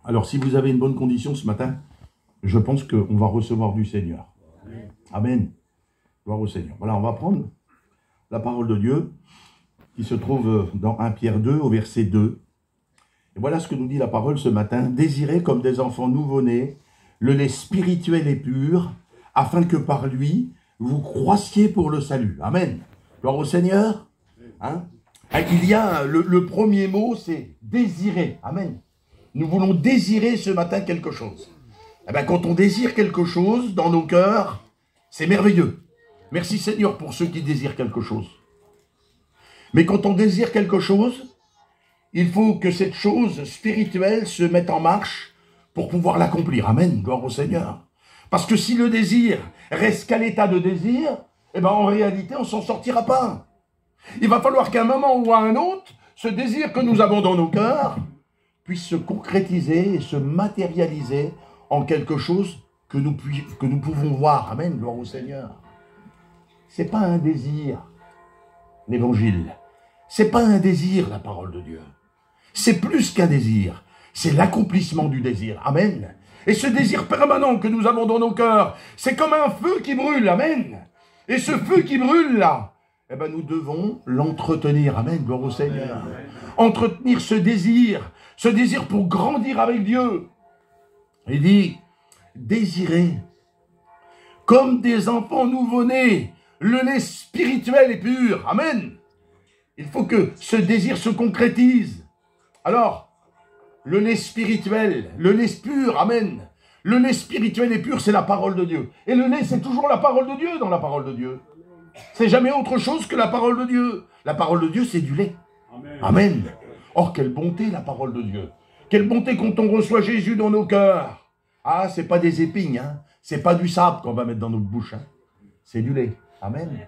Alors, si vous avez une bonne condition ce matin, je pense qu'on va recevoir du Seigneur. Amen. Gloire au Seigneur. Voilà, on va prendre la parole de Dieu qui se trouve dans 1 Pierre 2 au verset 2. Et voilà ce que nous dit la parole ce matin. Désirez comme des enfants nouveau-nés le lait spirituel et pur, afin que par lui, vous croissiez pour le salut. Amen. Gloire au Seigneur. Hein? Il y a le premier mot, c'est désirer. Amen. Nous voulons désirer ce matin quelque chose. Eh bien, quand on désire quelque chose dans nos cœurs, c'est merveilleux. Merci Seigneur pour ceux qui désirent quelque chose. Mais quand on désire quelque chose, il faut que cette chose spirituelle se mette en marche pour pouvoir l'accomplir. Amen, gloire au Seigneur. Parce que si le désir reste qu'à l'état de désir, eh ben en réalité, on ne s'en sortira pas. Il va falloir qu'à un moment ou à un autre, ce désir que nous avons dans nos cœurs puisse se concrétiser et se matérialiser en quelque chose que nous pouvons voir. Amen, gloire au Seigneur. Ce n'est pas un désir, l'évangile. Ce n'est pas un désir, la parole de Dieu. C'est plus qu'un désir. C'est l'accomplissement du désir. Amen. Et ce désir permanent que nous avons dans nos cœurs, c'est comme un feu qui brûle. Amen. Et ce feu qui brûle là, eh ben nous devons l'entretenir. Amen, gloire au Seigneur. Entretenir ce désir pour grandir avec Dieu. Il dit, désirez comme des enfants nouveau-nés le lait spirituel et pur. Amen. Il faut que ce désir se concrétise. Alors, le lait spirituel, le lait pur, amen. Le lait spirituel et pur, c'est la parole de Dieu. Et le lait, c'est toujours la parole de Dieu dans la parole de Dieu. C'est jamais autre chose que la parole de Dieu. La parole de Dieu, c'est du lait. Amen. Amen. Or, quelle bonté la parole de Dieu. Quelle bonté quand on reçoit Jésus dans nos cœurs. Ah, c'est pas des épines, hein. C'est pas du sable qu'on va mettre dans notre bouche. Hein. C'est du lait. Amen.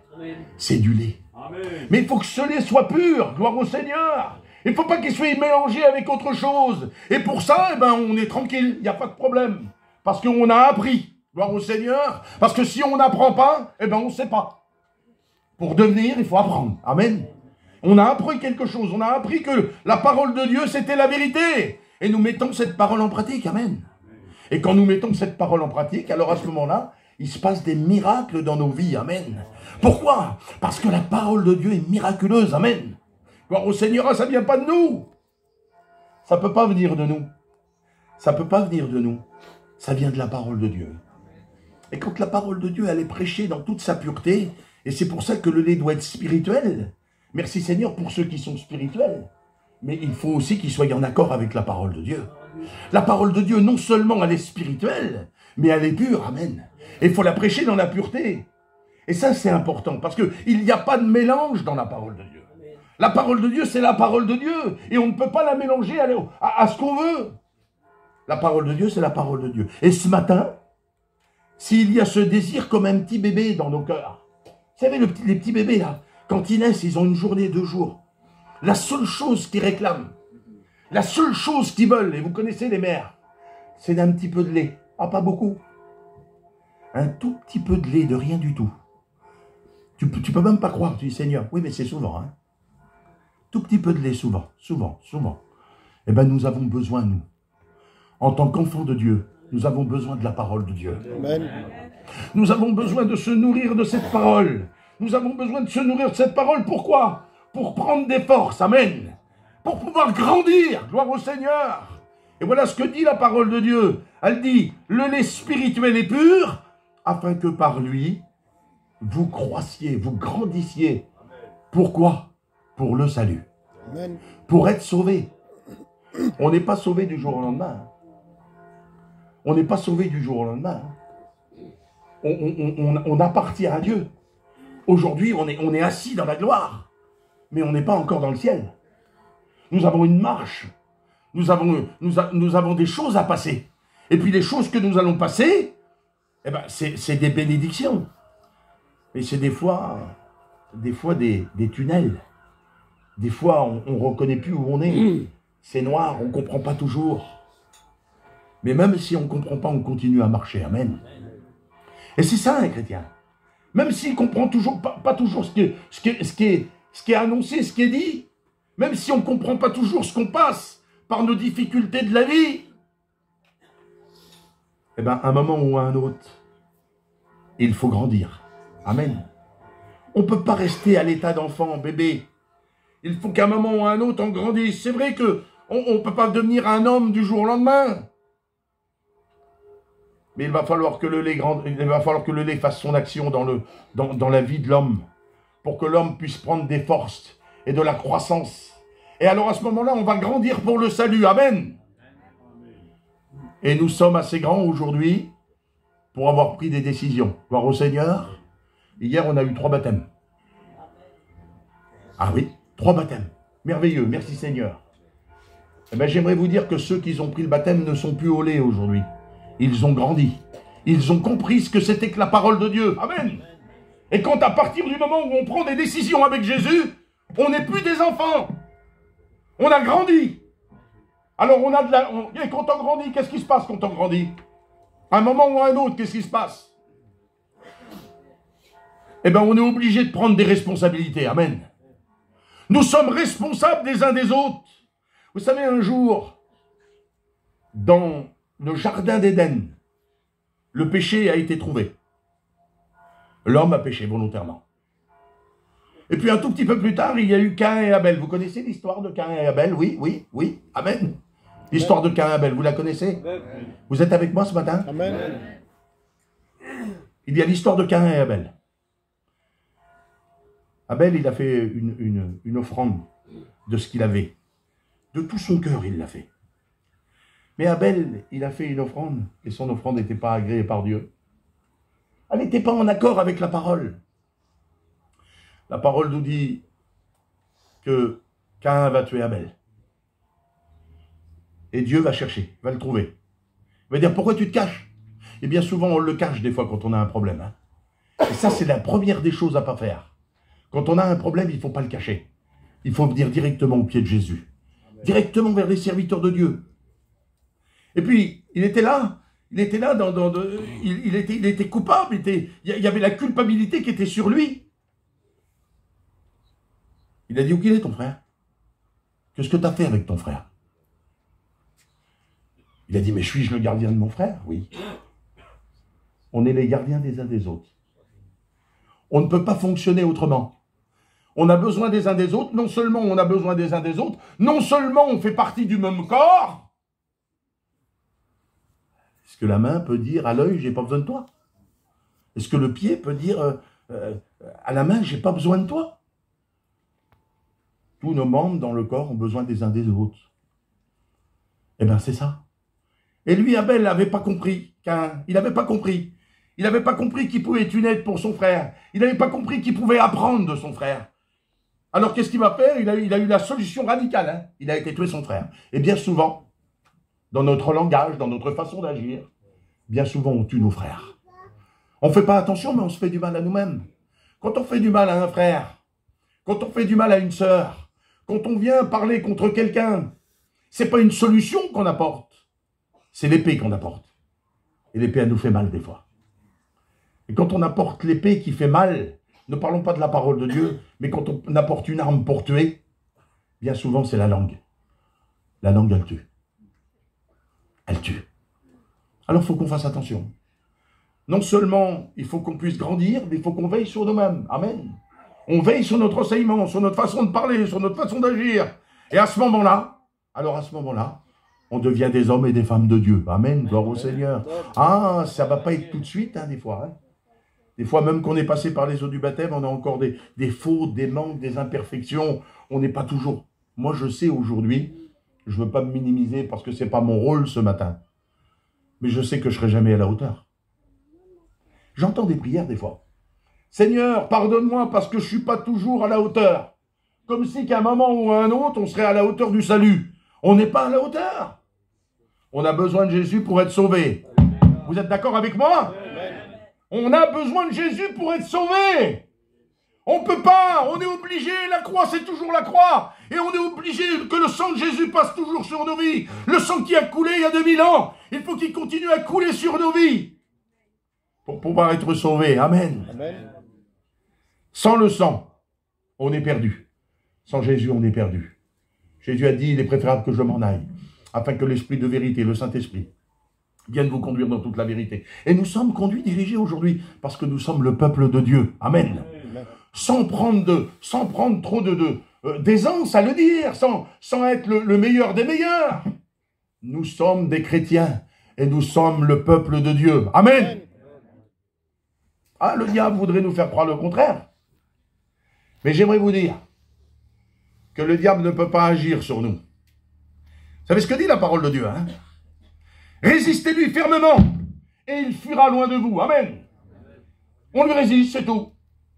C'est du lait. Amen. Mais il faut que ce lait soit pur. Gloire au Seigneur. Il ne faut pas qu'il soit mélangé avec autre chose. Et pour ça, eh ben, on est tranquille. Il n'y a pas de problème. Parce qu'on a appris. Gloire au Seigneur. Parce que si on n'apprend pas, eh ben, on ne sait pas. Pour devenir, il faut apprendre. Amen. On a appris quelque chose. On a appris que la parole de Dieu, c'était la vérité. Et nous mettons cette parole en pratique. Amen. Et quand nous mettons cette parole en pratique, alors à ce moment-là, il se passe des miracles dans nos vies. Amen. Pourquoi? Parce que la parole de Dieu est miraculeuse. Amen. Gloire au Seigneur, ça ne vient pas de nous. Ça ne peut pas venir de nous. Ça ne peut pas venir de nous. Ça vient de la parole de Dieu. Et quand la parole de Dieu, elle est prêchée dans toute sa pureté, et c'est pour ça que le lait doit être spirituel. Merci Seigneur pour ceux qui sont spirituels. Mais il faut aussi qu'ils soient en accord avec la parole de Dieu. La parole de Dieu, non seulement elle est spirituelle, mais elle est pure. Amen. Et il faut la prêcher dans la pureté. Et ça, c'est important, parce qu'il n'y a pas de mélange dans la parole de Dieu. La parole de Dieu, c'est la parole de Dieu. Et on ne peut pas la mélanger à ce qu'on veut. La parole de Dieu, c'est la parole de Dieu. Et ce matin, s'il y a ce désir comme un petit bébé dans nos cœurs, vous savez, les petits bébés, là, quand ils naissent, ils ont une journée, 2 jours. La seule chose qu'ils réclament, la seule chose qu'ils veulent, et vous connaissez les mères, c'est d'un petit peu de lait. Ah, pas beaucoup. Un tout petit peu de lait, de rien du tout. Tu peux même pas croire, tu dis Seigneur. Oui, mais c'est souvent, hein. Tout petit peu de lait, souvent. Eh bien, nous avons besoin, nous, en tant qu'enfants de Dieu, nous avons besoin de la parole de Dieu. Amen. Nous avons besoin de se nourrir de cette parole. Nous avons besoin de se nourrir de cette parole. Pourquoi? Pour prendre des forces. Amen. Pour pouvoir grandir. Gloire au Seigneur. Et voilà ce que dit la parole de Dieu. Elle dit, le lait spirituel est pur, afin que par lui, vous croissiez, vous grandissiez. Pourquoi? Pour le salut. Amen. Pour être sauvé. On n'est pas sauvé du jour au lendemain. On n'est pas sauvé du jour au lendemain. On appartient à Dieu. Aujourd'hui, on est assis dans la gloire. Mais on n'est pas encore dans le ciel. Nous avons une marche. Nous avons des choses à passer. Et puis les choses que nous allons passer, eh ben, c'est des bénédictions. Mais c'est des fois des tunnels. Des fois, on ne reconnaît plus où on est. C'est noir, on ne comprend pas toujours. Mais même si on ne comprend pas, on continue à marcher. Amen. Et c'est ça un chrétien. Même s'il ne comprend toujours pas toujours ce qui est annoncé, ce qui est dit, Même si on ne comprend pas toujours ce qu'on passe par nos difficultés de la vie, eh bien, un moment ou à un autre, il faut grandir. Amen. On ne peut pas rester à l'état d'enfant, bébé. Il faut qu'à un moment ou à un autre, on grandisse. C'est vrai qu'on ne peut pas devenir un homme du jour au lendemain. Mais il va falloir que le lait fasse son action dans la vie de l'homme, pour que l'homme puisse prendre des forces et de la croissance. Et alors à ce moment-là, on va grandir pour le salut. Amen. Et nous sommes assez grands aujourd'hui pour avoir pris des décisions. Gloire au Seigneur. Hier, on a eu 3 baptêmes. Ah oui, 3 baptêmes. Merveilleux, merci Seigneur. Eh bien, j'aimerais vous dire que ceux qui ont pris le baptême ne sont plus au lait aujourd'hui. Ils ont grandi. Ils ont compris ce que c'était que la parole de Dieu. Amen. Et quand à partir du moment où on prend des décisions avec Jésus, on n'est plus des enfants. On a grandi. Alors on a de la... Et quand on grandit, qu'est-ce qui se passe quand on grandit? À un moment ou à un autre, qu'est-ce qui se passe? Eh bien, on est obligé de prendre des responsabilités. Amen. Nous sommes responsables des uns des autres. Vous savez, un jour, dans le jardin d'Éden, le péché a été trouvé. L'homme a péché volontairement. Et puis un tout petit peu plus tard, il y a eu Caïn et Abel. Vous connaissez l'histoire de Caïn et Abel? Oui, oui, oui. Amen. L'histoire de Caïn et Abel, vous la connaissez? Vous êtes avec moi ce matin? Amen. Il y a l'histoire de Caïn et Abel. Abel, il a fait une offrande de ce qu'il avait. De tout son cœur, il l'a fait. Mais Abel, il a fait une offrande, et son offrande n'était pas agréée par Dieu. Elle n'était pas en accord avec la parole. La parole nous dit que Caïn va tuer Abel. Et Dieu va chercher, va le trouver. Il va dire, pourquoi tu te caches? Et bien souvent, on le cache des fois quand on a un problème. Hein. Et ça, c'est la première des choses à ne pas faire. Quand on a un problème, il ne faut pas le cacher. Il faut venir directement au pied de Jésus. Directement vers les serviteurs de Dieu. Et puis, il était là, il était coupable, il y avait la culpabilité qui était sur lui. Il a dit, où qu'il est ton frère? Qu'est-ce que tu as fait avec ton frère? Il a dit, mais suis-je le gardien de mon frère? Oui. On est les gardiens des uns des autres. On ne peut pas fonctionner autrement. On a besoin des uns des autres. Non seulement on a besoin des uns des autres, non seulement on fait partie du même corps. Est-ce que la main peut dire à l'œil, j'ai pas besoin de toi? Est-ce que le pied peut dire à la main, j'ai pas besoin de toi? Tous nos membres dans le corps ont besoin des uns des autres. Eh bien, c'est ça. Et lui, Abel, n'avait pas compris. Il n'avait pas compris. Il n'avait pas compris qu'il pouvait être une aide pour son frère. Il n'avait pas compris qu'il pouvait apprendre de son frère. Alors, qu'est-ce qu'il va faire? Il a eu la solution radicale. Hein. Il a été tuer son frère. Et bien souvent, dans notre langage, dans notre façon d'agir, bien souvent, on tue nos frères. On ne fait pas attention, mais on se fait du mal à nous-mêmes. Quand on fait du mal à un frère, quand on fait du mal à une sœur, quand on vient parler contre quelqu'un, ce n'est pas une solution qu'on apporte, c'est l'épée qu'on apporte. Et l'épée, elle nous fait mal des fois. Et quand on apporte l'épée qui fait mal, ne parlons pas de la parole de Dieu, mais quand on apporte une arme pour tuer, bien souvent, c'est la langue. La langue, elle tue. Elle tue. Alors, il faut qu'on fasse attention. Non seulement, il faut qu'on puisse grandir, mais il faut qu'on veille sur nous-mêmes. Amen. On veille sur notre enseignement, sur notre façon de parler, sur notre façon d'agir. Et à ce moment-là, on devient des hommes et des femmes de Dieu. Amen. Gloire au Seigneur. Ah, ça ne va pas être tout de suite, hein, des fois. Hein. Des fois, même qu'on est passé par les eaux du baptême, on a encore des fautes, des manques, des imperfections. On n'est pas toujours... Moi, je sais aujourd'hui, je ne veux pas me minimiser parce que ce n'est pas mon rôle ce matin. Mais je sais que je ne serai jamais à la hauteur. J'entends des prières des fois. Seigneur, pardonne-moi parce que je ne suis pas toujours à la hauteur. Comme si qu'à un moment ou à un autre, on serait à la hauteur du salut. On n'est pas à la hauteur. On a besoin de Jésus pour être sauvé. Vous êtes d'accord avec moi? On a besoin de Jésus pour être sauvé. On ne peut pas, on est obligé, la croix c'est toujours la croix. Et on est obligé que le sang de Jésus passe toujours sur nos vies. Le sang qui a coulé il y a 2000 ans, il faut qu'il continue à couler sur nos vies. Pour pouvoir être sauvé. Amen. Sans le sang, on est perdu. Sans Jésus, on est perdu. Jésus a dit, il est préférable que je m'en aille, afin que l'Esprit de vérité, le Saint-Esprit, vienne vous conduire dans toute la vérité. Et nous sommes conduits, dirigés aujourd'hui, parce que nous sommes le peuple de Dieu. Amen. Sans prendre trop d'aisance à le dire, sans être le meilleur des meilleurs. Nous sommes des chrétiens, et nous sommes le peuple de Dieu. Amen. Ah, le diable voudrait nous faire croire le contraire. Mais j'aimerais vous dire que le diable ne peut pas agir sur nous. Vous savez ce que dit la parole de Dieu, hein? Résistez-lui fermement, et il fuira loin de vous. Amen. On lui résiste, c'est tout.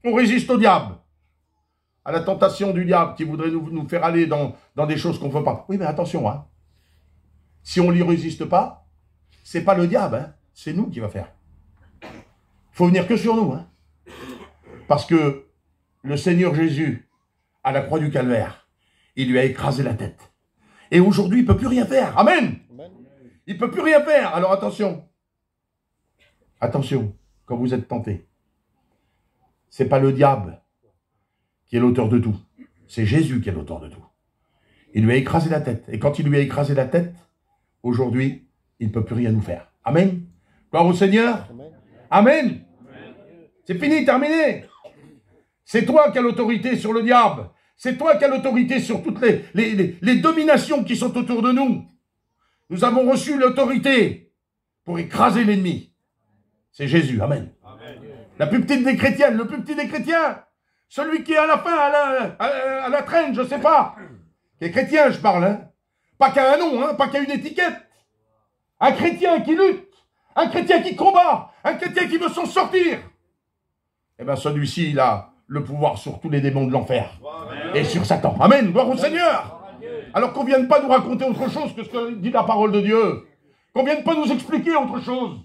On résiste au diable. À la tentation du diable qui voudrait nous faire aller dans des choses qu'on ne veut pas. Oui, mais attention, hein. Si on ne lui résiste pas, c'est pas le diable, hein. C'est nous qui va faire. Il faut venir que sur nous, hein. Parce que le Seigneur Jésus, à la croix du Calvaire, il lui a écrasé la tête. Et aujourd'hui, il ne peut plus rien faire. Amen. Il ne peut plus rien faire. Alors attention. Attention, quand vous êtes tenté. Ce n'est pas le diable qui est l'auteur de tout. C'est Jésus qui est l'auteur de tout. Il lui a écrasé la tête. Et quand il lui a écrasé la tête, aujourd'hui, il ne peut plus rien nous faire. Amen. Gloire au Seigneur. Amen. C'est fini, terminé. C'est toi qui as l'autorité sur le diable. C'est toi qui as l'autorité sur toutes les dominations qui sont autour de nous. Nous avons reçu l'autorité pour écraser l'ennemi. C'est Jésus. Amen. Amen. La plus petite des chrétiennes, le plus petit des chrétiens, celui qui est à la fin, à la traîne, je ne sais pas, qui est chrétien, je parle, hein. Pas qu'à un nom, hein, pas qu'à une étiquette. Un chrétien qui lutte, un chrétien qui combat, un chrétien qui veut s'en sortir. Eh bien, celui-ci, il a le pouvoir sur tous les démons de l'enfer et sur Satan. Amen. Gloire au Seigneur. Alors qu'on ne vienne pas nous raconter autre chose que ce que dit la parole de Dieu. Qu'on ne vienne pas nous expliquer autre chose.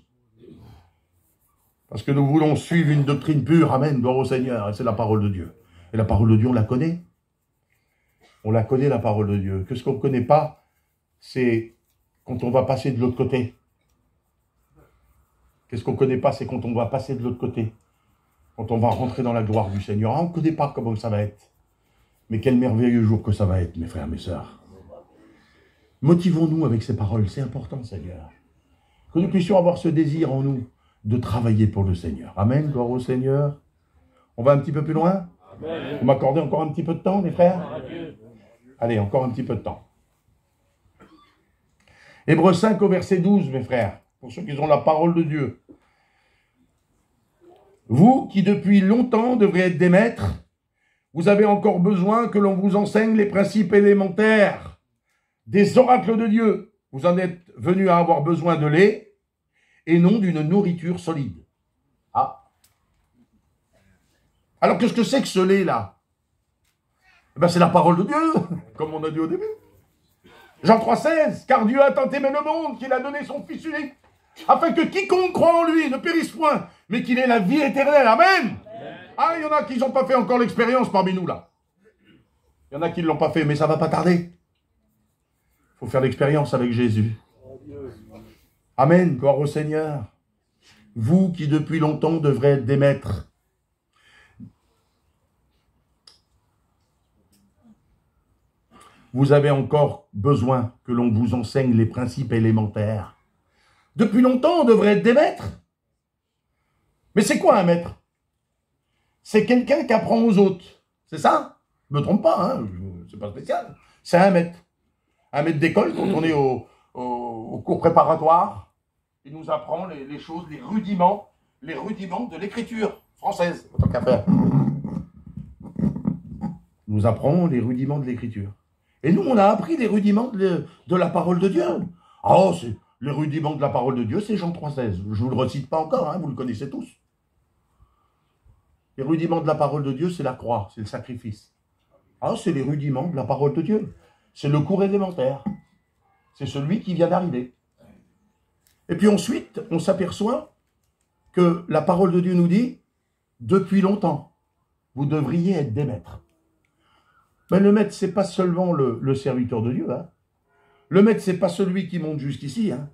Parce que nous voulons suivre une doctrine pure. Amen. Gloire au Seigneur. Et c'est la parole de Dieu. Et la parole de Dieu, on la connaît. On la connaît, la parole de Dieu. Que ce qu'on ne connaît pas, c'est quand on va passer de l'autre côté. Qu'est-ce qu'on ne connaît pas, c'est quand on va passer de l'autre côté. Quand on va rentrer dans la gloire du Seigneur. Ah, on ne connaît pas comment ça va être. Mais quel merveilleux jour que ça va être, mes frères, mes sœurs. Motivons-nous avec ces paroles, c'est important, Seigneur. Que nous puissions avoir ce désir en nous de travailler pour le Seigneur. Amen, gloire au Seigneur. On va un petit peu plus loin? Amen. Vous m'accordez encore un petit peu de temps, mes frères? Amen. Allez, encore un petit peu de temps. Hébreux 5 au verset 12, mes frères, pour ceux qui ont la parole de Dieu. Vous qui depuis longtemps devrez être des maîtres, vous avez encore besoin que l'on vous enseigne les principes élémentaires des oracles de Dieu. Vous en êtes venus à avoir besoin de lait et non d'une nourriture solide. Ah. Alors qu'est-ce que c'est que ce lait-là? Eh bien, c'est la parole de Dieu, comme on a dit au début. Jean 3,16, car Dieu a tant aimé le monde qu'il a donné son Fils unique, afin que quiconque croit en lui ne périsse point, mais qu'il ait la vie éternelle. Amen. Ah, il y en a qui n'ont pas fait encore l'expérience parmi nous, là. Il y en a qui ne l'ont pas fait, mais ça ne va pas tarder. Il faut faire l'expérience avec Jésus. Amen, gloire au Seigneur. Vous qui depuis longtemps devrez être des maîtres. Vous avez encore besoin que l'on vous enseigne les principes élémentaires. Depuis longtemps, on devrait être des maîtres. Mais c'est quoi un maître? C'est quelqu'un qui apprend aux autres. C'est ça? Je ne me trompe pas, hein? C'est pas spécial. C'est un maître. Un maître d'école, quand on est au cours préparatoire, il nous apprend les choses, les rudiments de l'écriture française, en tant qu'à faire. Il nous apprend les rudiments de l'écriture. Et nous, on a appris les rudiments de la parole de Dieu. Oh, les rudiments de la parole de Dieu, c'est Jean 3,16. Je ne vous le recite pas encore, hein, vous le connaissez tous. Les rudiments de la parole de Dieu, c'est la croix, c'est le sacrifice. Ah, c'est les rudiments de la parole de Dieu. C'est le cours élémentaire. C'est celui qui vient d'arriver. Et puis ensuite, on s'aperçoit que la parole de Dieu nous dit, depuis longtemps, vous devriez être des maîtres. Mais le maître, ce n'est pas seulement le serviteur de Dieu. Hein. Le maître, ce n'est pas celui qui monte jusqu'ici. Hein.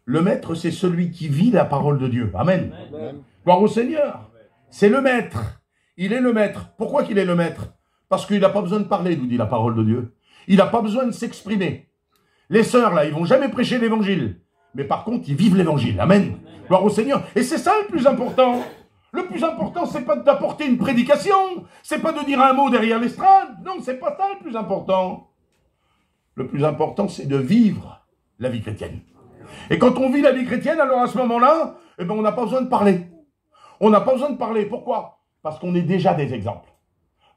Le maître, c'est celui qui vit la parole de Dieu. Amen. Amen. Gloire au Seigneur. C'est le maître. Il est le maître. Pourquoi qu'il est le maître? Parce qu'il n'a pas besoin de parler, nous dit la parole de Dieu. Il n'a pas besoin de s'exprimer. Les sœurs, là, ils vont jamais prêcher l'évangile. Mais par contre, ils vivent l'évangile. Amen. Gloire au Seigneur. Et c'est ça le plus important. Le plus important, c'est pas d'apporter une prédication. C'est pas de dire un mot derrière l'estrade. Non, c'est pas ça le plus important. Le plus important, c'est de vivre la vie chrétienne. Et quand on vit la vie chrétienne, alors à ce moment-là, eh ben, on n'a pas besoin de parler. On n'a pas besoin de parler. Pourquoi? Parce qu'on est déjà des exemples.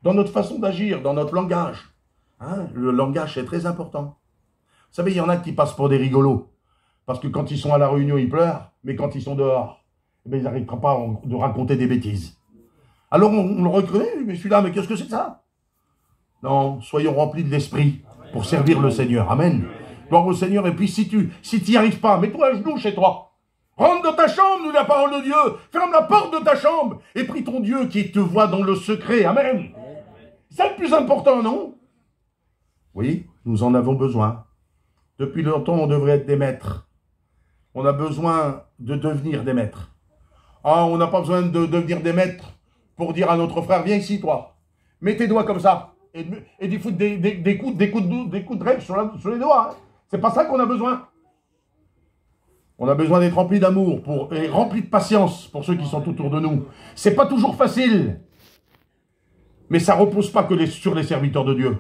Dans notre façon d'agir, dans notre langage. Hein, le langage, c'est très important. Vous savez, il y en a qui passent pour des rigolos. Parce que quand ils sont à la réunion, ils pleurent. Mais quand ils sont dehors, eh ben, ils n'arrivent pas de raconter des bêtises. Alors on le reconnaît, mais celui-là, mais qu'est-ce que c'est que ça? Non, soyons remplis de l'esprit pour servir le Seigneur. Amen. Gloire au Seigneur. Et puis si tu n'y arrives pas, mets-toi à genoux chez toi. Rentre dans ta chambre, nous dit la parole de Dieu. Ferme la porte de ta chambre et prie ton Dieu qui te voit dans le secret. Amen. C'est le plus important, non? Oui, nous en avons besoin. Depuis longtemps, on devrait être des maîtres. On a besoin de devenir des maîtres. Ah, on n'a pas besoin de devenir des maîtres pour dire à notre frère, viens ici, toi. Mets tes doigts comme ça. Et d'y foutre des coups de règle sur les doigts. Hein. C'est pas ça qu'on a besoin. On a besoin d'être rempli d'amour et rempli de patience pour ceux qui sont autour de nous. C'est pas toujours facile. Mais ça repose pas que sur les serviteurs de Dieu.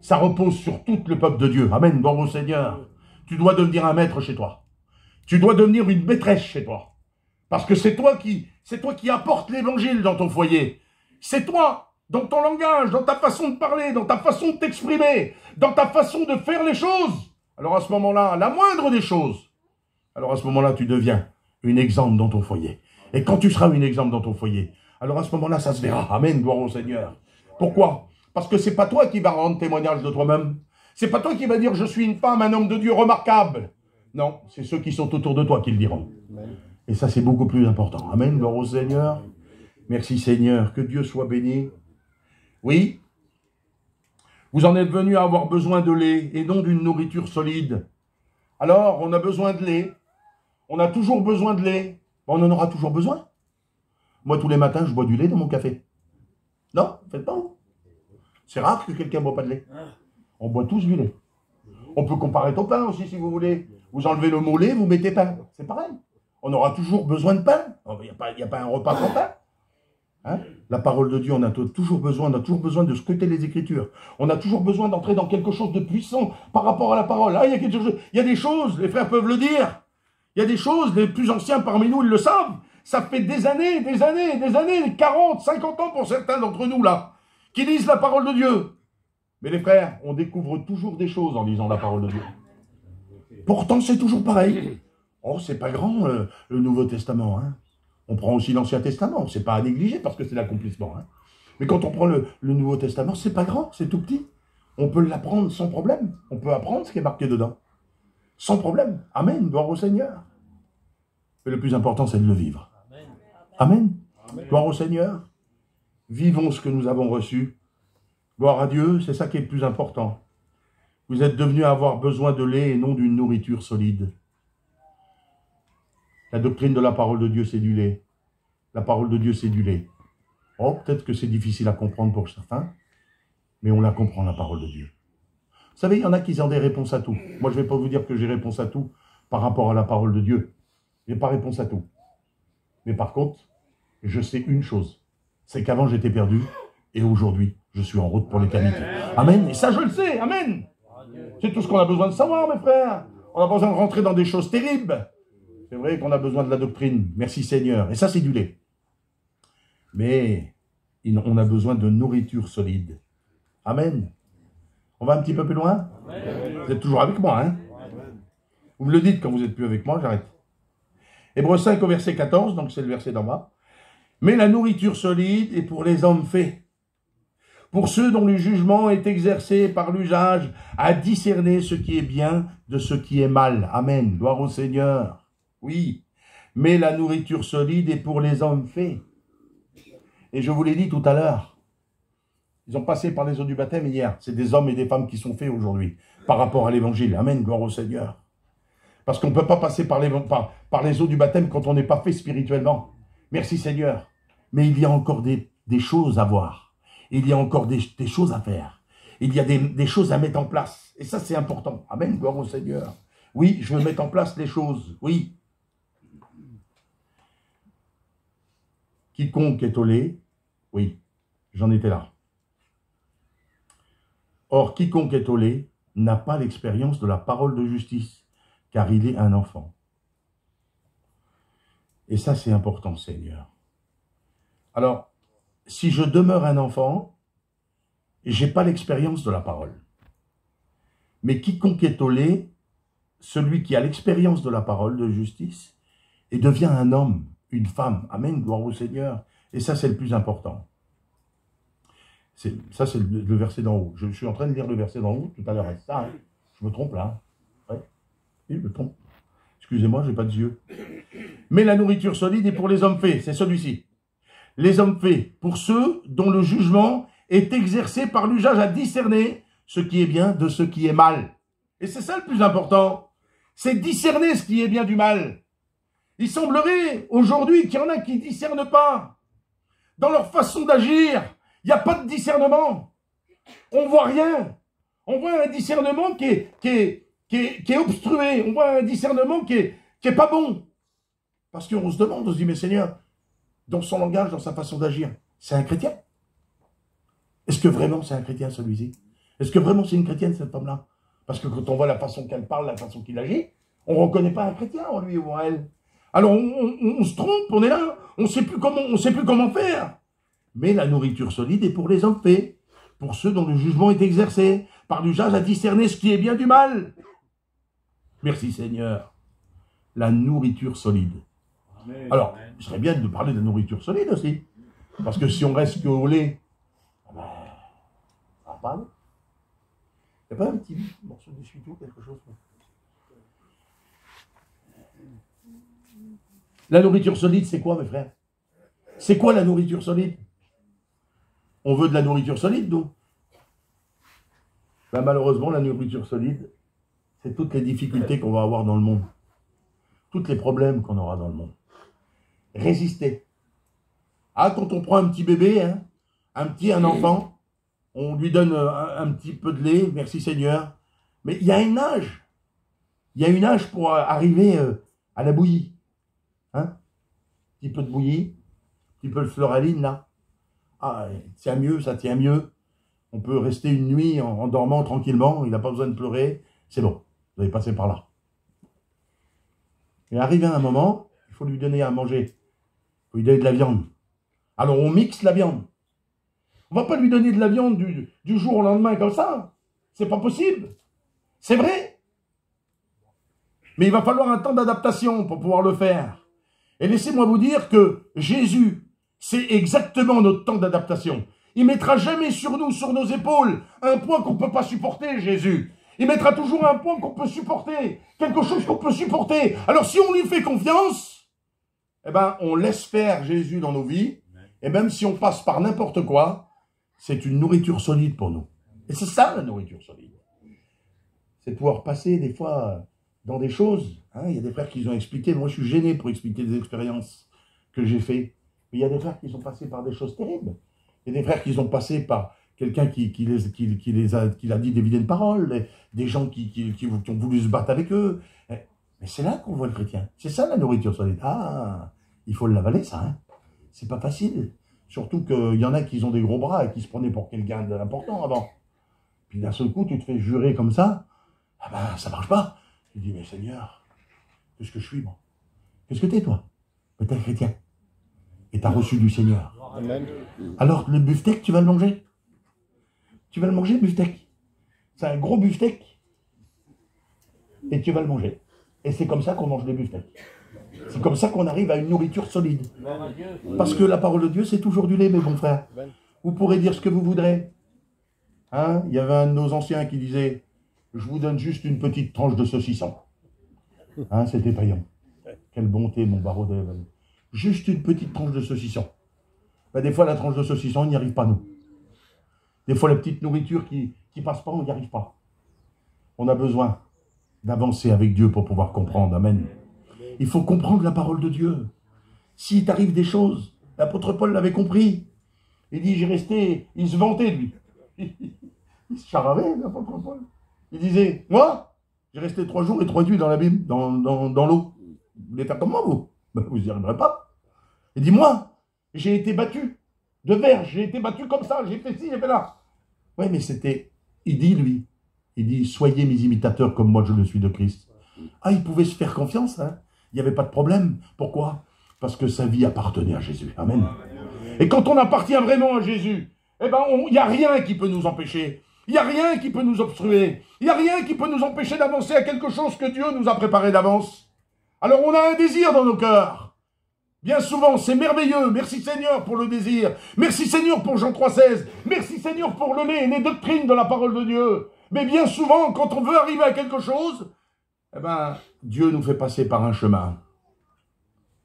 Ça repose sur tout le peuple de Dieu. Amen, gloire au Seigneur. Tu dois devenir un maître chez toi. Tu dois devenir une maîtresse chez toi. Parce que c'est toi qui apportes l'évangile dans ton foyer. C'est toi, dans ton langage, dans ta façon de parler, dans ta façon de t'exprimer, dans ta façon de faire les choses. Alors à ce moment-là, la moindre des choses, alors à ce moment-là, tu deviens une exemple dans ton foyer. Et quand tu seras une exemple dans ton foyer, alors à ce moment-là, ça se verra. Amen, gloire au Seigneur. Pourquoi? Parce que c'est pas toi qui vas rendre témoignage de toi-même. C'est pas toi qui vas dire, je suis une femme, un homme de Dieu remarquable. Non, c'est ceux qui sont autour de toi qui le diront. Et ça, c'est beaucoup plus important. Amen, gloire au Seigneur. Merci Seigneur, que Dieu soit béni. Oui, vous en êtes venus à avoir besoin de lait et non d'une nourriture solide. Alors, on a besoin de lait. On a toujours besoin de lait. On en aura toujours besoin. Moi, tous les matins, je bois du lait dans mon café. Non, faites pas. C'est rare que quelqu'un ne boit pas de lait. On boit tous du lait. On peut comparer au pain aussi, si vous voulez. Vous enlevez le mot lait, vous mettez pain. C'est pareil. On aura toujours besoin de pain. Il n'y a pas un repas sans pain. Hein? La parole de Dieu, on a toujours besoin de scruter les Écritures. On a toujours besoin d'entrer dans quelque chose de puissant par rapport à la parole. Ah, il y a des choses, les frères peuvent le dire. Il y a des choses, les plus anciens parmi nous, ils le savent. Ça fait des années, 40, 50 ans pour certains d'entre nous, là, qui lisent la parole de Dieu. Mais les frères, on découvre toujours des choses en lisant la parole de Dieu. Pourtant, c'est toujours pareil. Oh, c'est pas grand, le Nouveau Testament, hein. On prend aussi l'Ancien Testament, c'est pas à négliger parce que c'est l'accomplissement. Hein. Mais quand on prend le Nouveau Testament, c'est pas grand, c'est tout petit. On peut l'apprendre sans problème. On peut apprendre ce qui est marqué dedans. Sans problème. Amen, gloire au Seigneur. Mais le plus important, c'est de le vivre. Amen. Amen. Gloire au Seigneur. Vivons ce que nous avons reçu. Gloire à Dieu, c'est ça qui est le plus important. Vous êtes devenus à avoir besoin de lait et non d'une nourriture solide. La doctrine de la parole de Dieu, c'est du lait. La parole de Dieu, c'est du lait. Oh, peut-être que c'est difficile à comprendre pour certains, mais on la comprend, la parole de Dieu. Vous savez, il y en a qui ont des réponses à tout. Moi, je ne vais pas vous dire que j'ai réponse à tout par rapport à la parole de Dieu. Je n'ai pas réponse à tout. Mais par contre, je sais une chose. C'est qu'avant, j'étais perdu, et aujourd'hui, je suis en route pour l'éternité. Amen. Et ça, je le sais. Amen. C'est tout ce qu'on a besoin de savoir, mes frères. On n'a pas besoin de rentrer dans des choses terribles. C'est vrai qu'on a besoin de la doctrine. Merci Seigneur. Et ça, c'est du lait. Mais on a besoin de nourriture solide. Amen. On va un petit peu plus loin? Amen. Vous êtes toujours avec moi, hein? Amen. Vous me le dites quand vous n'êtes plus avec moi, j'arrête. Hébreux 5 au verset 14, donc c'est le verset d'en bas. Mais la nourriture solide est pour les hommes faits. Pour ceux dont le jugement est exercé par l'usage à discerner ce qui est bien de ce qui est mal. Amen. Gloire au Seigneur. Oui, mais la nourriture solide est pour les hommes faits. Et je vous l'ai dit tout à l'heure, ils ont passé par les eaux du baptême hier. C'est des hommes et des femmes qui sont faits aujourd'hui par rapport à l'évangile. Amen, gloire au Seigneur. Parce qu'on ne peut pas passer par les eaux du baptême quand on n'est pas fait spirituellement. Merci Seigneur. Mais il y a encore des choses à voir. Il y a encore des choses à faire. Il y a des choses à mettre en place. Et ça, c'est important. Amen, gloire au Seigneur. Oui, je veux mettre en place les choses. Oui. Quiconque est au lait, oui, j'en étais là. Or, quiconque est au lait n'a pas l'expérience de la parole de justice, car il est un enfant. Et ça, c'est important, Seigneur. Alors, si je demeure un enfant, je n'ai pas l'expérience de la parole. Mais quiconque est au lait, celui qui a l'expérience de la parole de justice, et devient un homme, une femme. Amen, gloire au Seigneur. Et ça, c'est le plus important. Ça, c'est le verset d'en haut. Je suis en train de lire le verset d'en haut tout à l'heure. Ça, hein. Je me trompe là. Ouais. Oui, je me trompe. Excusez-moi, je n'ai pas de yeux. Mais la nourriture solide est pour les hommes faits. C'est celui-ci. Les hommes faits, pour ceux dont le jugement est exercé par l'usage à discerner ce qui est bien de ce qui est mal. Et c'est ça le plus important. C'est discerner ce qui est bien du mal. Il semblerait aujourd'hui qu'il y en a qui ne discernent pas. Dans leur façon d'agir, il n'y a pas de discernement. On ne voit rien. On voit un discernement qui est obstrué. On voit un discernement qui est pas bon. Parce qu'on se demande, on se dit, mais Seigneur, dans son langage, dans sa façon d'agir, c'est un chrétien? Est-ce que vraiment c'est un chrétien, celui-ci? Est-ce que vraiment c'est une chrétienne, cette femme-là? Parce que quand on voit la façon qu'elle parle, la façon qu'il agit, on ne reconnaît pas un chrétien en lui ou en elle. Alors on se trompe, on est là, on ne sait plus comment faire. Mais la nourriture solide est pour les hommes faits, pour ceux dont le jugement est exercé, par l'usage à discerner ce qui est bien du mal. Merci Seigneur. La nourriture solide. Alors, il serait bien de parler de la nourriture solide aussi. Parce que si on reste qu'au lait, ça va pas aller. Il n'y a pas un petit morceau d'essuie-tout, quelque chose? La nourriture solide, c'est quoi, mes frères? C'est quoi la nourriture solide? On veut de la nourriture solide, nous? Ben, malheureusement, la nourriture solide, c'est toutes les difficultés qu'on va avoir dans le monde. Tous les problèmes qu'on aura dans le monde. Résister. Ah, quand on prend un petit bébé, hein, un enfant, on lui donne un petit peu de lait, merci Seigneur. Mais il y a un âge. Il y a une âge pour arriver à la bouillie. Hein? Un petit peu de bouillie, un petit peu de floraline, là. Ah, tient mieux, ça tient mieux. On peut rester une nuit en dormant tranquillement, il n'a pas besoin de pleurer. C'est bon, vous allez passer par là. Et arrivé à un moment, il faut lui donner à manger. Il faut lui donner de la viande. Alors on mixe la viande. On ne va pas lui donner de la viande du jour au lendemain comme ça. C'est pas possible. C'est vrai. Mais il va falloir un temps d'adaptation pour pouvoir le faire. Et laissez-moi vous dire que Jésus, c'est exactement notre temps d'adaptation. Il ne mettra jamais sur nous, sur nos épaules, un poids qu'on ne peut pas supporter, Jésus. Il mettra toujours un poids qu'on peut supporter, quelque chose qu'on peut supporter. Alors si on lui fait confiance, eh ben, on laisse faire Jésus dans nos vies, et même si on passe par n'importe quoi, c'est une nourriture solide pour nous. Et c'est ça la nourriture solide. C'est pouvoir passer des fois dans des choses. Hein, il y a des frères qui ont expliqué, moi je suis gêné pour expliquer des expériences que j'ai faites. Mais il y a des frères qui sont passés par des choses terribles. Il y a des frères qui sont passés par quelqu'un qui a dit des vilaines paroles, des gens qui ont voulu se battre avec eux. Mais c'est là qu'on voit le chrétien. C'est ça la nourriture solide. Ah, il faut l'avaler ça. Hein. C'est pas facile. Surtout qu'il y en a qui ont des gros bras et qui se prenaient pour quelqu'un d'important avant. Puis d'un seul coup, tu te fais jurer comme ça. Ah ben, ça marche pas. Tu dis, mais Seigneur, qu'est-ce que je suis, moi? Qu'est-ce que t'es, toi? Peut-être chrétien. Et tu as reçu du Seigneur. Amen. Alors, le beefsteak, tu vas le manger? Tu vas le manger, le beefsteak? C'est un gros beefsteak. Et tu vas le manger. Et c'est comme ça qu'on mange le beefsteak. C'est comme ça qu'on arrive à une nourriture solide. Parce que la parole de Dieu, c'est toujours du lait, mes bons frères. Vous pourrez dire ce que vous voudrez. Hein? Il y avait un de nos anciens qui disait, je vous donne juste une petite tranche de saucisson. Hein, c'est effrayant. Quelle bonté, mon barreau de... Juste une petite tranche de saucisson. Ben, des fois, la tranche de saucisson, on n'y arrive pas, nous. Des fois, la petite nourriture qui passe pas, on n'y arrive pas. On a besoin d'avancer avec Dieu pour pouvoir comprendre. Amen. Il faut comprendre la parole de Dieu. S'il t'arrive des choses, l'apôtre Paul l'avait compris. Il dit, j'ai resté, il se vantait, lui. Il se charavait, l'apôtre Paul. Il disait, moi, j'ai resté 3 jours et 3 nuits dans la Bible, dans l'eau. Vous voulez faire comme moi, vous? Ben, vous n'y arriverez pas. Il dit, moi, j'ai été battu de verge, j'ai été battu comme ça, j'ai fait ci, j'ai fait là. Oui, mais c'était, il dit, lui, il dit, soyez mes imitateurs comme moi je le suis de Christ. Ah, il pouvait se faire confiance, hein. Il n'y avait pas de problème. Pourquoi? Parce que sa vie appartenait à Jésus. Amen. Et quand on appartient vraiment à Jésus, eh ben, il n'y a rien qui peut nous empêcher. Il n'y a rien qui peut nous obstruer. Il n'y a rien qui peut nous empêcher d'avancer à quelque chose que Dieu nous a préparé d'avance. Alors on a un désir dans nos cœurs. Bien souvent, c'est merveilleux. Merci Seigneur pour le désir. Merci Seigneur pour Jean 3,16. Merci Seigneur pour les doctrines de la parole de Dieu. Mais bien souvent, quand on veut arriver à quelque chose, eh ben, Dieu nous fait passer par un chemin.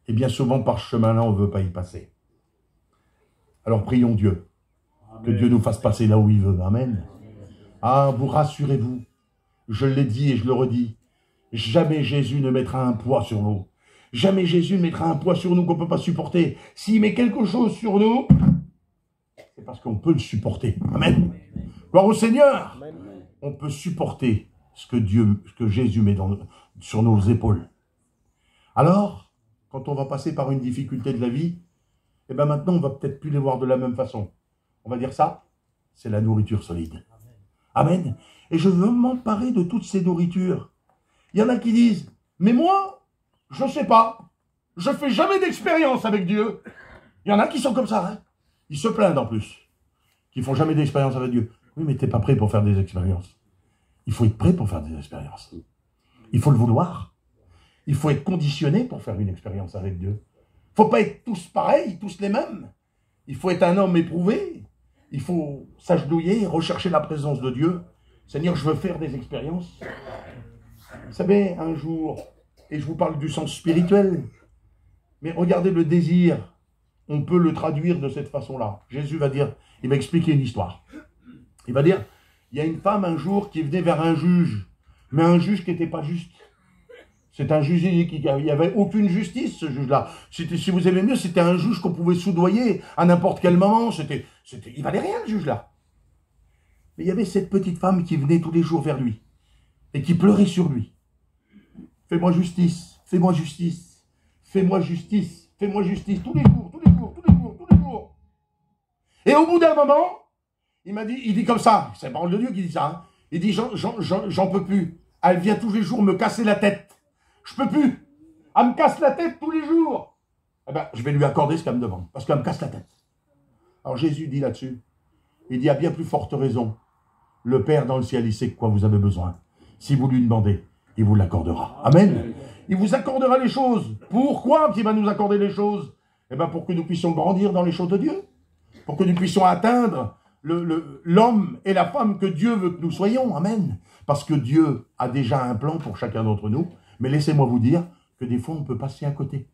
Et bien souvent, par ce chemin-là, on ne veut pas y passer. Alors prions Dieu. Amen. Que Dieu nous fasse passer là où il veut. Amen. Ah, vous rassurez-vous. Je l'ai dit et je le redis. Jamais Jésus ne mettra un poids sur vous. Jamais Jésus ne mettra un poids sur nous qu'on ne peut pas supporter. S'il met quelque chose sur nous, c'est parce qu'on peut le supporter. Amen. Gloire au Seigneur. On peut supporter ce que Jésus met sur nos épaules. Alors, quand on va passer par une difficulté de la vie, eh bien maintenant, on va peut-être plus les voir de la même façon. On va dire ça, c'est la nourriture solide. Amen. Et je veux m'emparer de toutes ces nourritures. Il y en a qui disent, mais moi, je ne sais pas. Je ne fais jamais d'expérience avec Dieu. Il y en a qui sont comme ça. Hein. Ils se plaignent en plus. Qui ne font jamais d'expérience avec Dieu. Oui, mais tu n'es pas prêt pour faire des expériences. Il faut être prêt pour faire des expériences. Il faut le vouloir. Il faut être conditionné pour faire une expérience avec Dieu. Il ne faut pas être tous pareils, tous les mêmes. Il faut être un homme éprouvé. Il faut s'agenouiller, rechercher la présence de Dieu. Seigneur, je veux faire des expériences. Vous savez, un jour, et je vous parle du sens spirituel, mais regardez le désir, on peut le traduire de cette façon-là. Jésus va dire, il va expliquer une histoire. Il va dire, il y a une femme un jour qui venait vers un juge, mais un juge qui n'était pas juste. C'est un juge qui n'y avait aucune justice, ce juge-là. Si vous aimez mieux, c'était un juge qu'on pouvait soudoyer à n'importe quel moment. Il valait rien, le juge-là. Mais il y avait cette petite femme qui venait tous les jours vers lui et qui pleurait sur lui. Fais-moi justice, fais-moi justice, fais-moi justice, fais-moi justice, tous les jours, tous les jours, tous les jours, tous les jours. Et au bout d'un moment, il dit comme ça, c'est la parole de Dieu qui dit ça, hein. Il dit, j'en peux plus. Elle vient tous les jours me casser la tête. Je peux plus. Elle me casse la tête tous les jours. Eh ben, je vais lui accorder ce qu'elle me demande, parce qu'elle me casse la tête. Alors Jésus dit là-dessus, il dit à bien plus forte raison, le Père dans le ciel, il sait de quoi vous avez besoin. Si vous lui demandez, il vous l'accordera. Amen. Il vous accordera les choses. Pourquoi il va nous accorder les choses? Eh bien, pour que nous puissions grandir dans les choses de Dieu. Pour que nous puissions atteindre l'homme et la femme que Dieu veut que nous soyons. Amen. Parce que Dieu a déjà un plan pour chacun d'entre nous. Mais laissez-moi vous dire que des fois, on peut passer à côté.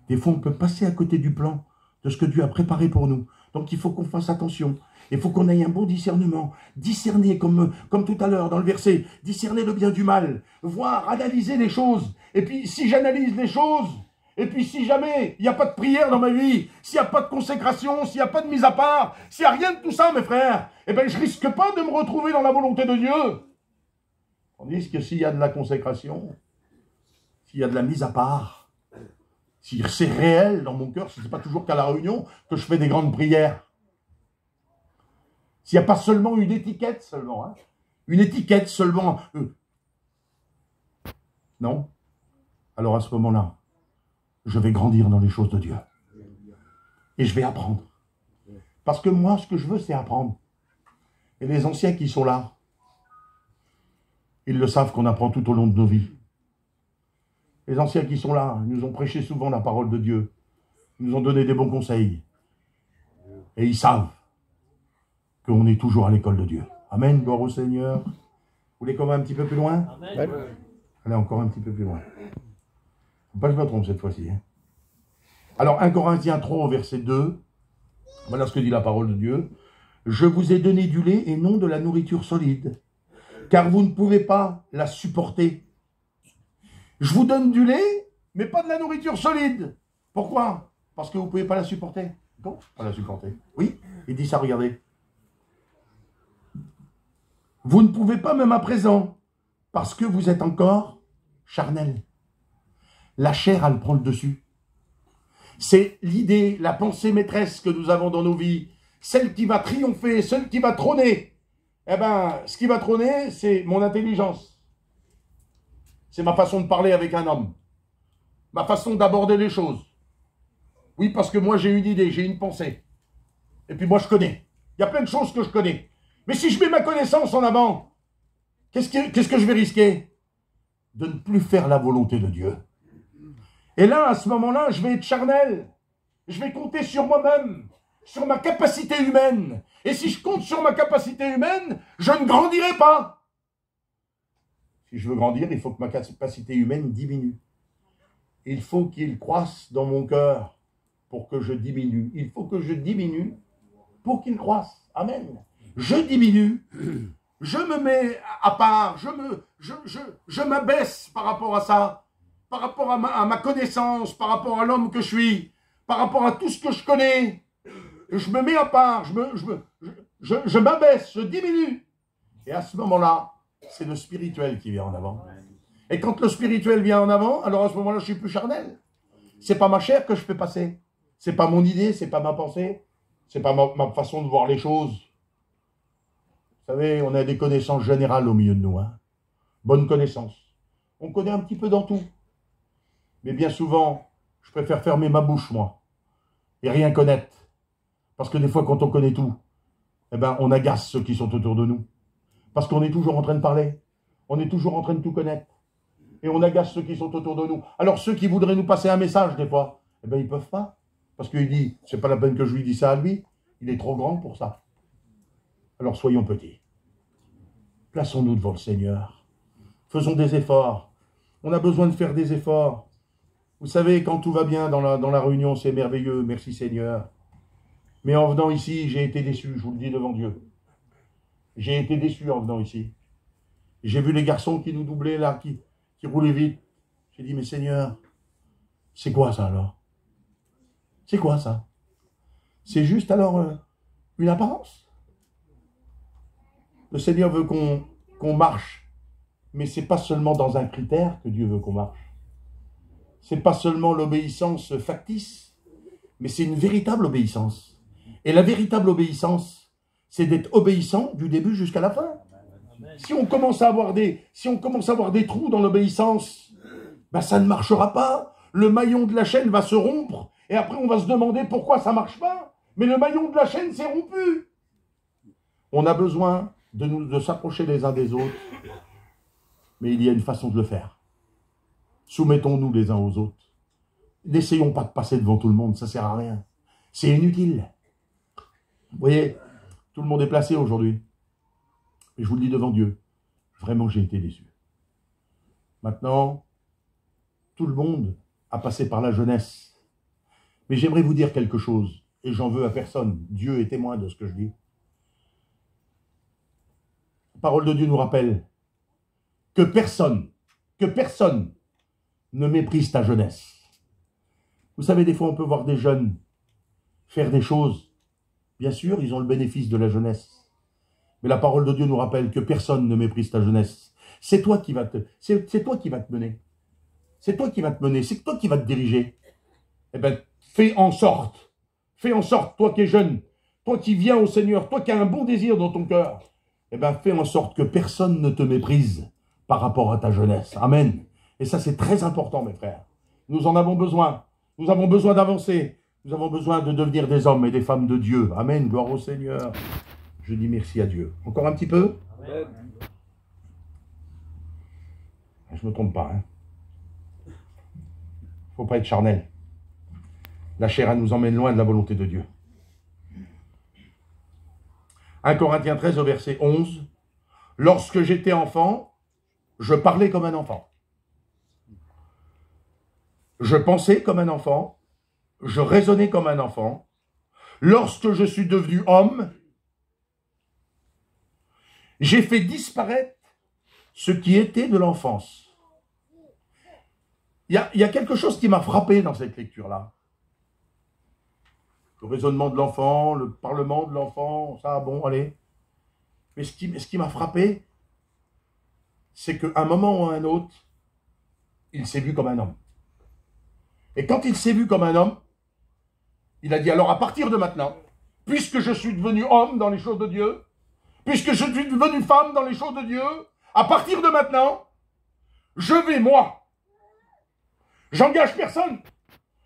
Des fois, on peut passer à côté du plan, de ce que Dieu a préparé pour nous. Donc, il faut qu'on fasse attention. Il faut qu'on ait un bon discernement. Discerner, comme tout à l'heure dans le verset, discerner le bien du mal. Voir, analyser les choses. Et puis, si j'analyse les choses, et puis si jamais il n'y a pas de prière dans ma vie, s'il n'y a pas de consécration, s'il n'y a pas de mise à part, s'il n'y a rien de tout ça, mes frères, eh bien, je risque pas de me retrouver dans la volonté de Dieu. Tandis que s'il y a de la consécration, s'il y a de la mise à part, si c'est réel dans mon cœur, si ce n'est pas toujours qu'à la réunion que je fais des grandes prières, s'il n'y a pas seulement une étiquette seulement, hein, une étiquette seulement, non, alors à ce moment-là, je vais grandir dans les choses de Dieu. Et je vais apprendre. Parce que moi, ce que je veux, c'est apprendre. Et les anciens qui sont là, ils le savent qu'on apprend tout au long de nos vies. Les anciens qui sont là, ils nous ont prêché souvent la parole de Dieu. Ils nous ont donné des bons conseils. Et ils savent qu'on est toujours à l'école de Dieu. Amen, gloire au Seigneur. Vous voulez qu'on va un petit peu plus loin? Amen. Allez, encore un petit peu plus loin. Faut pas que je me trompe cette fois-ci. Hein. Alors, 1 Corinthiens 3, verset 2. Voilà ce que dit la parole de Dieu. Je vous ai donné du lait et non de la nourriture solide, car vous ne pouvez pas la supporter. Je vous donne du lait, mais pas de la nourriture solide. Pourquoi? Parce que vous ne pouvez pas la supporter. Comment pas la supporter? Oui, il dit ça, regardez. Vous ne pouvez pas même à présent, parce que vous êtes encore charnel. La chair, elle prend le dessus. C'est l'idée, la pensée maîtresse que nous avons dans nos vies, celle qui va triompher, celle qui va trôner. Eh bien, ce qui va trôner, c'est mon intelligence. C'est ma façon de parler avec un homme. Ma façon d'aborder les choses. Oui, parce que moi, j'ai une idée, j'ai une pensée. Et puis moi, je connais. Il y a plein de choses que je connais. Mais si je mets ma connaissance en avant, qu'est-ce que je vais risquer? De ne plus faire la volonté de Dieu. Et là, à ce moment-là, je vais être charnel. Je vais compter sur moi-même, sur ma capacité humaine. Et si je compte sur ma capacité humaine, je ne grandirai pas. Si je veux grandir, il faut que ma capacité humaine diminue. Il faut qu'il croisse dans mon cœur pour que je diminue. Il faut que je diminue pour qu'il croisse. Amen. Je diminue. Je me mets à part. Je m'abaisse par rapport à ça. Par rapport à ma connaissance, par rapport à l'homme que je suis, par rapport à tout ce que je connais. Je me mets à part. Je m'abaisse. Je diminue. Et à ce moment-là, c'est le spirituel qui vient en avant. Et quand le spirituel vient en avant, alors à ce moment-là, je suis plus charnel. C'est pas ma chair que je fais passer. C'est pas mon idée, c'est pas ma pensée. C'est pas ma façon de voir les choses. Vous savez, on a des connaissances générales au milieu de nous. Hein. Bonnes connaissances. On connaît un petit peu dans tout. Mais bien souvent, je préfère fermer ma bouche, moi. Et rien connaître. Parce que des fois, quand on connaît tout, eh ben, on agace ceux qui sont autour de nous. Parce qu'on est toujours en train de parler. On est toujours en train de tout connaître. Et on agace ceux qui sont autour de nous. Alors ceux qui voudraient nous passer un message, des fois, eh ben, ils ne peuvent pas. Parce qu'il dit, c'est pas la peine que je lui dise ça à lui. Il est trop grand pour ça. Alors soyons petits. Plaçons-nous devant le Seigneur. Faisons des efforts. On a besoin de faire des efforts. Vous savez, quand tout va bien dans la réunion, c'est merveilleux. Merci Seigneur. Mais en venant ici, j'ai été déçu. Je vous le dis devant Dieu. J'ai été déçu en venant ici. J'ai vu les garçons qui nous doublaient là, qui roulaient vite. J'ai dit, mais Seigneur, c'est quoi ça alors? C'est quoi ça? C'est juste alors une apparence. Le Seigneur veut qu'on marche, mais ce n'est pas seulement dans un critère que Dieu veut qu'on marche. Ce n'est pas seulement l'obéissance factice, mais c'est une véritable obéissance. Et la véritable obéissance, c'est d'être obéissant du début jusqu'à la fin. Si on commence à avoir des trous dans l'obéissance, ben ça ne marchera pas. Le maillon de la chaîne va se rompre et après on va se demander pourquoi ça ne marche pas. Mais le maillon de la chaîne s'est rompu. On a besoin de s'approcher les uns des autres, mais il y a une façon de le faire. Soumettons-nous les uns aux autres. N'essayons pas de passer devant tout le monde, ça ne sert à rien. C'est inutile. Vous voyez, tout le monde est placé aujourd'hui. Et je vous le dis devant Dieu, vraiment j'ai été déçu. Maintenant, tout le monde a passé par la jeunesse. Mais j'aimerais vous dire quelque chose, et j'en veux à personne. Dieu est témoin de ce que je dis. La parole de Dieu nous rappelle que personne ne méprise ta jeunesse. Vous savez, des fois on peut voir des jeunes faire des choses. Bien sûr, ils ont le bénéfice de la jeunesse. Mais la parole de Dieu nous rappelle que personne ne méprise ta jeunesse. C'est toi qui vas te mener. C'est toi qui vas te mener. C'est toi qui vas te diriger. Eh bien, fais en sorte, toi qui es jeune, toi qui viens au Seigneur, toi qui as un bon désir dans ton cœur, eh bien, fais en sorte que personne ne te méprise par rapport à ta jeunesse. Amen. Et ça, c'est très important, mes frères. Nous en avons besoin. Nous avons besoin d'avancer. Nous avons besoin de devenir des hommes et des femmes de Dieu. Amen. Gloire au Seigneur. Je dis merci à Dieu. Encore un petit peu? Amen. Je ne me trompe pas. Il ne faut pas être charnel. La chair, elle nous emmène loin de la volonté de Dieu. 1 Corinthiens 13 au verset 11. Lorsque j'étais enfant, je parlais comme un enfant. Je pensais comme un enfant. Je raisonnais comme un enfant. Lorsque je suis devenu homme, j'ai fait disparaître ce qui était de l'enfance. Il y a quelque chose qui m'a frappé dans cette lecture-là. Le raisonnement de l'enfant, le parlement de l'enfant, ça, bon, allez. Mais ce qui m'a frappé, c'est qu'à un moment ou à un autre, il s'est vu comme un homme. Et quand il s'est vu comme un homme, il a dit, alors à partir de maintenant, puisque je suis devenu homme dans les choses de Dieu, puisque je suis devenu femme dans les choses de Dieu, à partir de maintenant, je vais, moi, j'engage personne,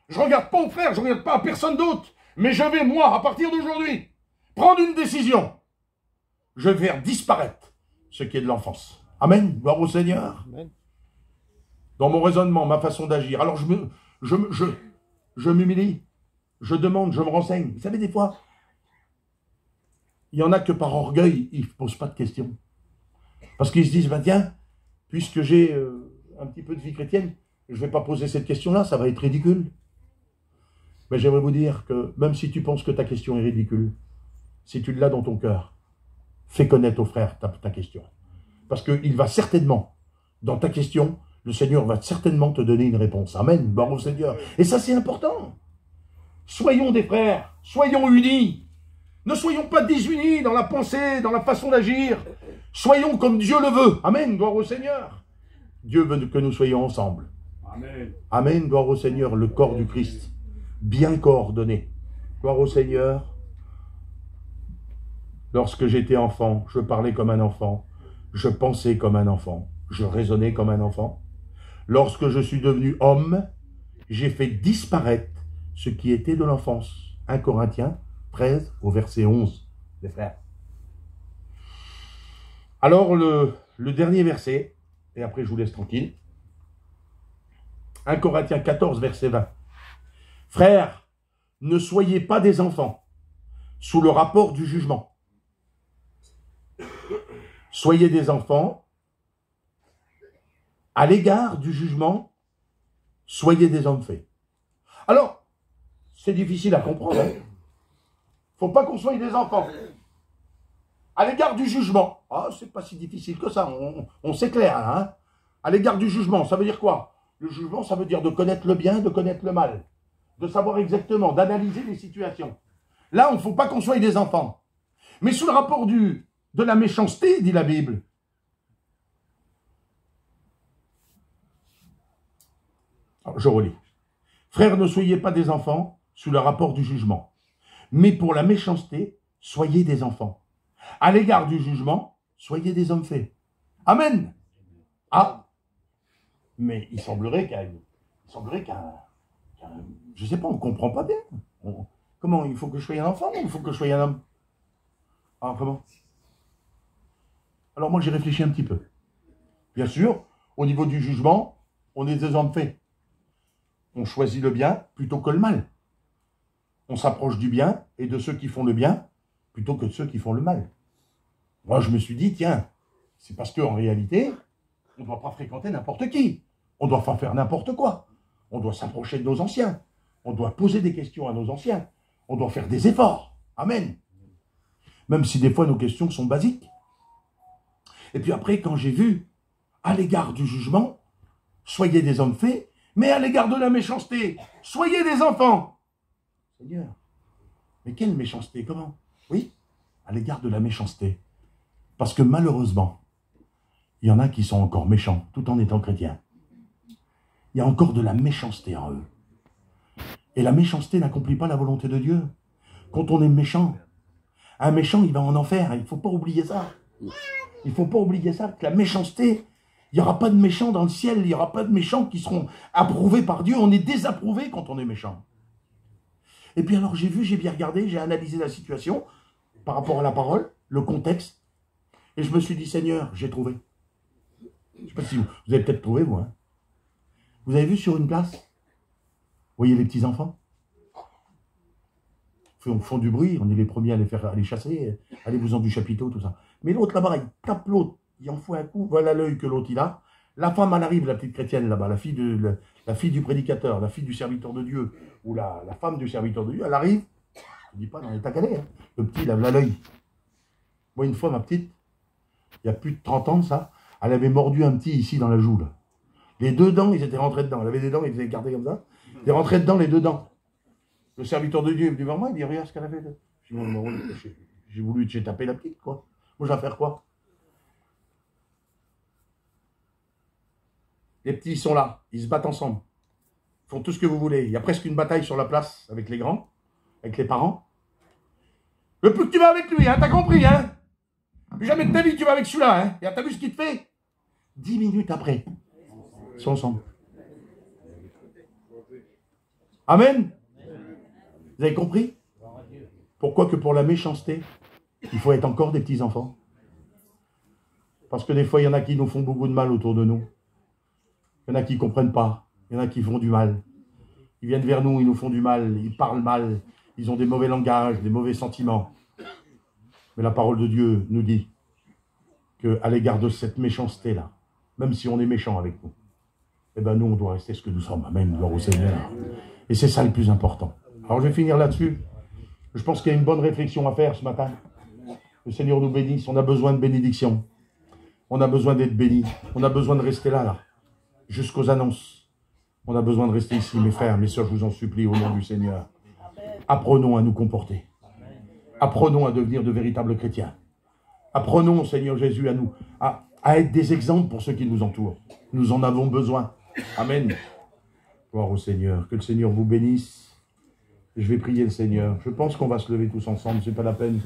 je ne regarde pas aux frères, je ne regarde pas à personne d'autre, mais je vais, moi, à partir d'aujourd'hui, prendre une décision. Je vais faire disparaître ce qui est de l'enfance. Amen. Gloire au Seigneur. Amen. Dans mon raisonnement, ma façon d'agir. Alors je m'humilie, je demande, je me renseigne. Vous savez, des fois, il y en a que par orgueil, ils ne posent pas de questions. Parce qu'ils se disent, ben tiens, puisque j'ai un petit peu de vie chrétienne, je ne vais pas poser cette question-là, ça va être ridicule. Mais j'aimerais vous dire que même si tu penses que ta question est ridicule, si tu l'as dans ton cœur, fais connaître au frère ta question. Parce qu'il va certainement, dans ta question, le Seigneur va certainement te donner une réponse. Amen, gloire au Seigneur. Et ça, c'est important. Soyons des frères, soyons unis. Ne soyons pas désunis dans la pensée, dans la façon d'agir. Soyons comme Dieu le veut. Amen, gloire au Seigneur. Dieu veut que nous soyons ensemble. Amen. Amen, gloire au Seigneur, le corps du Christ, bien coordonné. Gloire au Seigneur. Lorsque j'étais enfant, je parlais comme un enfant, je pensais comme un enfant, je raisonnais comme un enfant. Lorsque je suis devenu homme, j'ai fait disparaître ce qui était de l'enfance. 1 Corinthiens 13 au verset 11, les frères. Alors le dernier verset, et après je vous laisse tranquille. 1 Corinthiens 14 verset 20. Frères, ne soyez pas des enfants sous le rapport du jugement. Soyez des enfants à l'égard du jugement, soyez des hommes faits. Alors, c'est difficile à comprendre. Il ne faut pas qu'on soit des enfants. À l'égard du jugement, c'est pas si difficile que ça, on s'éclaire. Hein. À l'égard du jugement, ça veut dire quoi? Le jugement, ça veut dire de connaître le bien, de connaître le mal, de savoir exactement, d'analyser les situations. Là, il ne faut pas qu'on soit des enfants. Mais sous le rapport de la méchanceté, dit la Bible. Alors, je relis. Frères, ne soyez pas des enfants sous le rapport du jugement, mais pour la méchanceté, soyez des enfants. À l'égard du jugement, soyez des hommes faits. Amen. Ah, mais il semblerait je ne sais pas, on ne comprend pas bien. Comment, il faut que je sois un enfant ou il faut que je sois un homme? Ah, comment? Alors moi, j'ai réfléchi un petit peu. Bien sûr, au niveau du jugement, on est des hommes faits. On choisit le bien plutôt que le mal. On s'approche du bien et de ceux qui font le bien plutôt que de ceux qui font le mal. Moi, je me suis dit, tiens, c'est parce qu'en réalité, on ne doit pas fréquenter n'importe qui. On ne doit pas faire n'importe quoi. On doit s'approcher de nos anciens. On doit poser des questions à nos anciens. On doit faire des efforts. Amen. Même si des fois nos questions sont basiques. Et puis après, quand j'ai vu, à l'égard du jugement, soyez des hommes faits, mais à l'égard de la méchanceté, soyez des enfants. Seigneur, mais quelle méchanceté, comment? Oui, à l'égard de la méchanceté. Parce que malheureusement, il y en a qui sont encore méchants, tout en étant chrétiens. Il y a encore de la méchanceté en eux. Et la méchanceté n'accomplit pas la volonté de Dieu. Quand on est méchant, un méchant, il va en enfer. Il ne faut pas oublier ça. Il ne faut pas oublier ça, que la méchanceté, il n'y aura pas de méchants dans le ciel, il n'y aura pas de méchants qui seront approuvés par Dieu. On est désapprouvé quand on est méchant. Et puis alors j'ai bien regardé, j'ai analysé la situation par rapport à la parole, le contexte. Et je me suis dit, Seigneur, j'ai trouvé. Je ne sais pas si vous avez peut-être trouvé, vous. Hein. Vous avez vu sur une place, vous voyez les petits enfants? Ils font du bruit, on est les premiers à les chasser, allez-vous-en du chapiteau, tout ça. Mais l'autre là-bas, il tape l'autre, il en fout un coup, voilà l'œil que l'autre il a. La femme, elle arrive, la petite chrétienne là-bas, la fille du prédicateur, la fille du serviteur de Dieu, ou la femme du serviteur de Dieu, elle arrive, je ne dis pas dans les tacanets, hein. Le petit, il a l'œil. Moi, une fois, ma petite, il y a plus de 30 ans de ça, elle avait mordu un petit ici dans la joue, là. Les deux dents, ils étaient rentrés dedans. Elle avait des dents, ils étaient écartés comme ça. Ils étaient rentrés dedans, les deux dents. Le serviteur de Dieu est venu vers moi, il dit, regarde ce qu'elle a fait. J'ai voulu taper la petite, quoi. Moi, je vais faire quoi? Les petits sont là, ils se battent ensemble. Ils font tout ce que vous voulez. Il y a presque une bataille sur la place avec les grands, avec les parents. Le plus que tu vas avec lui, hein, t'as compris, hein? Plus jamais de ta vie tu vas avec celui-là, hein? Et t'as vu ce qu'il te fait? 10 minutes après, ils sont ensemble. Amen. Vous avez compris? Pourquoi que pour la méchanceté, il faut être encore des petits-enfants? Parce que des fois, il y en a qui nous font beaucoup de mal autour de nous. Il y en a qui ne comprennent pas. Il y en a qui font du mal. Ils viennent vers nous, ils nous font du mal, ils parlent mal, ils ont des mauvais langages, des mauvais sentiments. Mais la parole de Dieu nous dit qu'à l'égard de cette méchanceté-là, même si on est méchant avec nous, eh bien nous, on doit rester ce que nous sommes. Amen, gloire au Seigneur. Et c'est ça le plus important. Alors je vais finir là-dessus. Je pense qu'il y a une bonne réflexion à faire ce matin. Le Seigneur nous bénisse, on a besoin de bénédiction. On a besoin d'être bénis. On a besoin de rester là, jusqu'aux annonces. On a besoin de rester ici, mes frères, mes soeurs, je vous en supplie, au nom du Seigneur. Apprenons à nous comporter. Apprenons à devenir de véritables chrétiens. Apprenons, Seigneur Jésus, à être des exemples pour ceux qui nous entourent. Nous en avons besoin. Amen. Gloire au Seigneur. Que le Seigneur vous bénisse. Je vais prier le Seigneur. Je pense qu'on va se lever tous ensemble, c'est pas la peine.